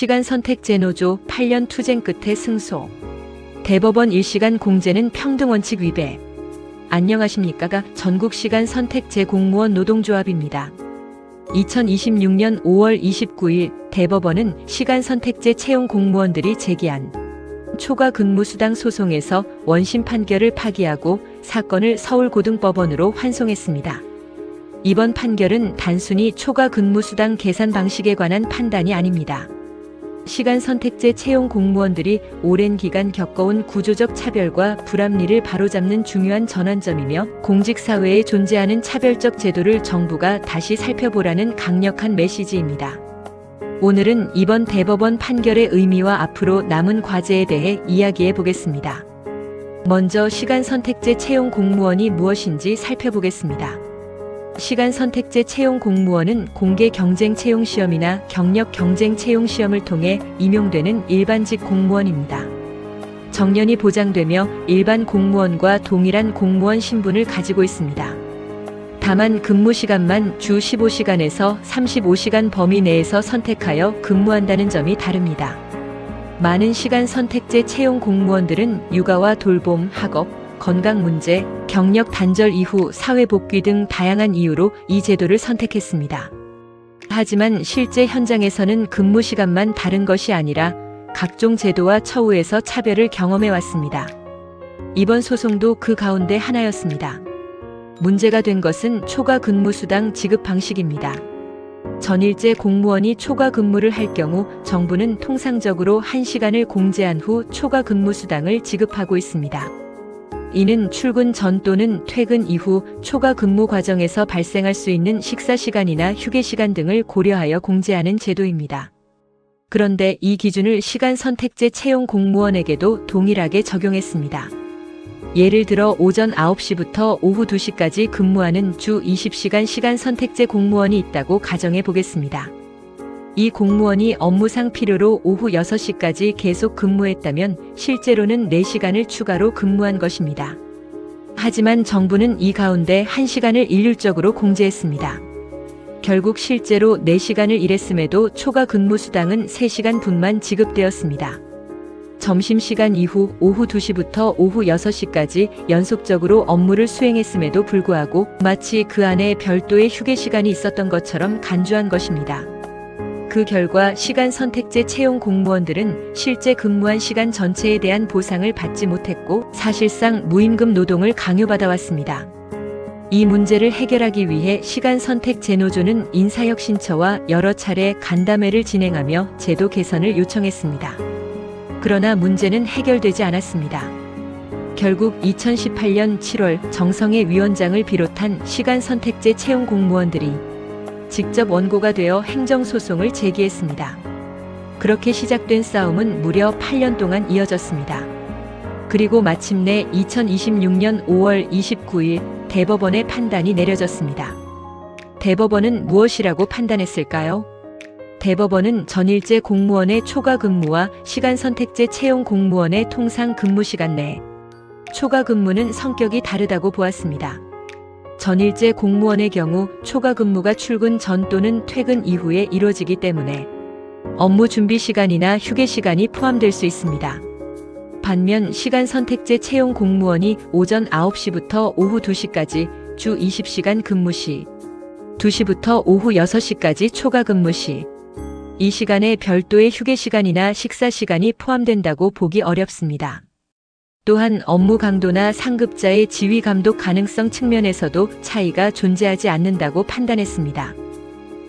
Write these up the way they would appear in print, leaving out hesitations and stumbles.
시간선택제 노조 8년 투쟁 끝에 승소. 대법원 1시간 공제는 평등원칙 위배. 안녕하십니까? 전국시간선택제 공무원 노동조합입니다. 2026년 5월 29일 대법원은 시간선택제 채용 공무원들이 제기한 초과 근무수당 소송에서 원심 판결을 파기하고 사건을 서울고등법원으로 환송했습니다. 이번 판결은 단순히 초과 근무수당 계산 방식에 관한 판단이 아닙니다. 시간선택제 채용 공무원들이 오랜 기간 겪어온 구조적 차별과 불합리를 바로잡는 중요한 전환점이며 공직사회에 존재하는 차별적 제도를 정부가 다시 살펴보라는 강력한 메시지입니다. 오늘은 이번 대법원 판결의 의미와 앞으로 남은 과제에 대해 이야기해 보겠습니다. 먼저 시간선택제 채용 공무원이 무엇인지 살펴보겠습니다. 시간선택제 채용 공무원은 공개 경쟁 채용 시험이나 경력 경쟁 채용 시험을 통해 임용되는 일반직 공무원입니다. 정년이 보장되며 일반 공무원과 동일한 공무원 신분을 가지고 있습니다. 다만 근무 시간만 주 15시간에서 35시간 범위 내에서 선택하여 근무한다는 점이 다릅니다. 많은 시간선택제 채용 공무원들은 육아와 돌봄, 학업, 건강 문제, 경력 단절 이후 사회복귀 등 다양한 이유로 이 제도를 선택했습니다. 하지만 실제 현장에서는 근무 시간만 다른 것이 아니라 각종 제도와 처우에서 차별을 경험해 왔습니다. 이번 소송도 그 가운데 하나였습니다. 문제가 된 것은 초과 근무수당 지급 방식입니다. 전일제 공무원이 초과 근무를 할 경우 정부는 통상적으로 1시간을 공제한 후 초과 근무수당을 지급하고 있습니다. 이는 출근 전 또는 퇴근 이후 초과 근무 과정에서 발생할 수 있는 식사 시간이나 휴게 시간 등을 고려하여 공제하는 제도입니다. 그런데 이 기준을 시간선택제 채용 공무원에게도 동일하게 적용했습니다. 예를 들어 오전 9시부터 오후 2시까지 근무하는 주 20시간 시간선택제 공무원이 있다고 가정해 보겠습니다. 이 공무원이 업무상 필요로 오후 6시까지 계속 근무했다면 실제로는 4시간을 추가로 근무한 것입니다. 하지만 정부는 이 가운데 1시간을 일률적으로 공제했습니다. 결국 실제로 4시간을 일했음에도 초과 근무수당은 3시간 분만 지급되었습니다. 점심시간 이후 오후 2시부터 오후 6시까지 연속적으로 업무를 수행했음에도 불구하고 마치 그 안에 별도의 휴게 시간이 있었던 것처럼 간주한 것입니다. 그 결과 시간선택제 채용 공무원들은 실제 근무한 시간 전체에 대한 보상을 받지 못했고 사실상 무임금 노동을 강요받아 왔습니다. 이 문제를 해결하기 위해 시간선택제노조는 인사혁신처와 여러 차례 간담회를 진행하며 제도 개선을 요청했습니다. 그러나 문제는 해결되지 않았습니다. 결국 2018년 7월 정성애 위원장을 비롯한 시간선택제 채용 공무원들이 직접 원고가 되어 행정소송을 제기했습니다. 그렇게 시작된 싸움은 무려 8년 동안 이어졌습니다. 그리고 마침내 2026년 5월 29일 대법원의 판단이 내려졌습니다. 대법원은 무엇이라고 판단했을까요? 대법원은 전일제 공무원의 초과 근무와 시간선택제 채용 공무원의 통상 근무시간 내 초과 근무는 성격이 다르다고 보았습니다. 전일제 공무원의 경우 초과 근무가 출근 전 또는 퇴근 이후에 이루어지기 때문에 업무 준비 시간이나 휴게 시간이 포함될 수 있습니다. 반면 시간선택제 채용 공무원이 오전 9시부터 오후 2시까지 주 20시간 근무 시 2시부터 오후 6시까지 초과 근무 시 이 시간에 별도의 휴게 시간이나 식사 시간이 포함된다고 보기 어렵습니다. 또한 업무 강도나 상급자의 지휘 감독 가능성 측면에서도 차이가 존재하지 않는다고 판단했습니다.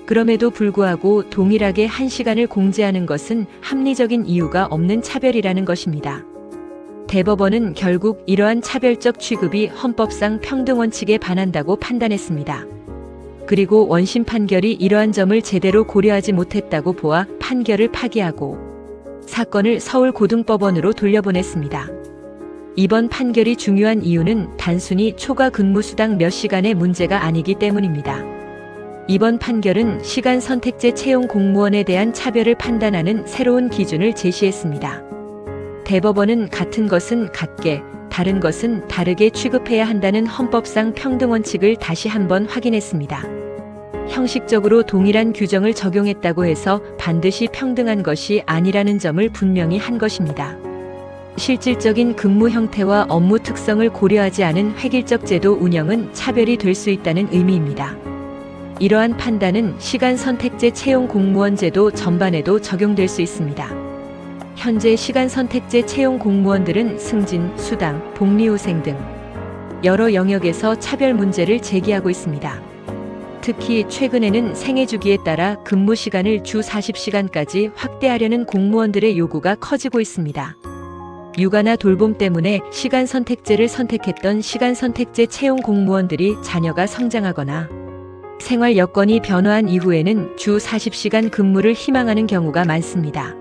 그럼에도 불구하고 동일하게 1시간을 공제하는 것은 합리적인 이유가 없는 차별이라는 것입니다. 대법원은 결국 이러한 차별적 취급이 헌법상 평등원칙에 반한다고 판단했습니다. 그리고 원심 판결이 이러한 점을 제대로 고려하지 못했다고 보아 판결을 파기하고 사건을 서울고등법원으로 돌려보냈습니다. 이번 판결이 중요한 이유는 단순히 초과 근무수당 몇 시간의 문제가 아니기 때문입니다. 이번 판결은 시간선택제 채용 공무원에 대한 차별을 판단하는 새로운 기준을 제시했습니다. 대법원은 같은 것은 같게, 다른 것은 다르게 취급해야 한다는 헌법상 평등원칙을 다시 한번 확인했습니다. 형식적으로 동일한 규정을 적용했다고 해서 반드시 평등한 것이 아니라는 점을 분명히 한 것입니다. 실질적인 근무 형태와 업무 특성을 고려하지 않은 획일적 제도 운영은 차별이 될 수 있다는 의미입니다. 이러한 판단은 시간 선택제 채용 공무원 제도 전반에도 적용될 수 있습니다. 현재 시간 선택제 채용 공무원들은 승진, 수당, 복리후생 등 여러 영역에서 차별 문제를 제기하고 있습니다. 특히 최근에는 생애 주기에 따라 근무 시간을 주 40시간까지 확대하려는 공무원들의 요구가 커지고 있습니다. 육아나 돌봄 때문에 시간 선택제를 선택했던 시간 선택제 채용 공무원들이 자녀가 성장하거나 생활 여건이 변화한 이후에는 주 40시간 근무를 희망하는 경우가 많습니다.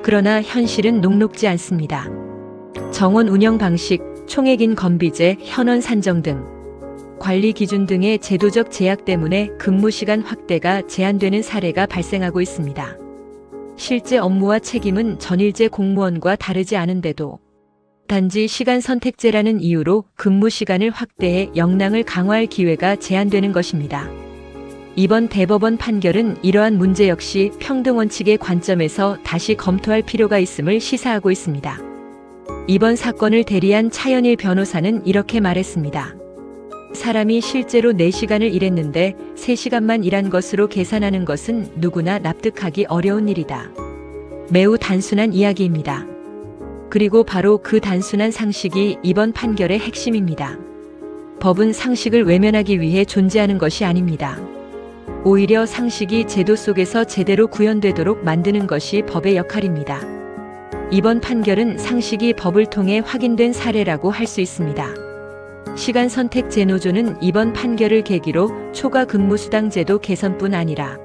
그러나 현실은 녹록지 않습니다. 정원 운영 방식, 총액인 건비제, 현원 산정 등 관리 기준 등의 제도적 제약 때문에 근무 시간 확대가 제한되는 사례가 발생하고 있습니다. 실제 업무와 책임은 전일제 공무원과 다르지 않은데도 단지 시간 선택제라는 이유로 근무 시간을 확대해 역량을 강화할 기회가 제한되는 것입니다. 이번 대법원 판결은 이러한 문제 역시 평등 원칙의 관점에서 다시 검토할 필요가 있음을 시사하고 있습니다. 이번 사건을 대리한 차연일 변호사는 이렇게 말했습니다. 사람이 실제로 4시간을 일했는데 3시간만 일한 것으로 계산하는 것은 누구나 납득하기 어려운 일이다. 매우 단순한 이야기입니다. 그리고 바로 그 단순한 상식이 이번 판결의 핵심입니다. 법은 상식을 외면하기 위해 존재하는 것이 아닙니다. 오히려 상식이 제도 속에서 제대로 구현되도록 만드는 것이 법의 역할입니다. 이번 판결은 상식이 법을 통해 확인된 사례라고 할 수 있습니다. 시간 선택 제노조는 이번 판결을 계기로 초과 근무수당 제도 개선뿐 아니라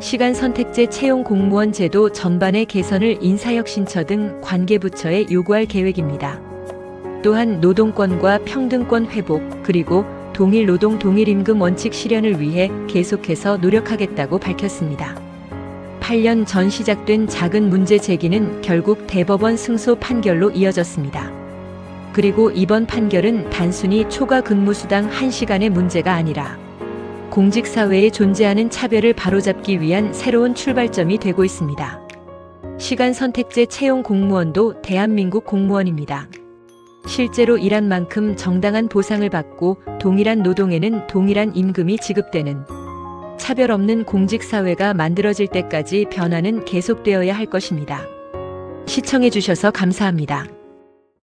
시간 선택제 채용 공무원 제도 전반의 개선을 인사혁신처 등 관계부처에 요구할 계획입니다. 또한 노동권과 평등권 회복 그리고 동일 노동 동일 임금 원칙 실현을 위해 계속해서 노력하겠다고 밝혔습니다. 8년 전 시작된 작은 문제 제기는 결국 대법원 승소 판결로 이어졌습니다. 그리고 이번 판결은 단순히 초과 근무수당 1시간의 문제가 아니라 공직사회에 존재하는 차별을 바로잡기 위한 새로운 출발점이 되고 있습니다. 시간 선택제 채용 공무원도 대한민국 공무원입니다. 실제로 일한 만큼 정당한 보상을 받고 동일한 노동에는 동일한 임금이 지급되는 차별 없는 공직사회가 만들어질 때까지 변화는 계속되어야 할 것입니다. 시청해 주셔서 감사합니다.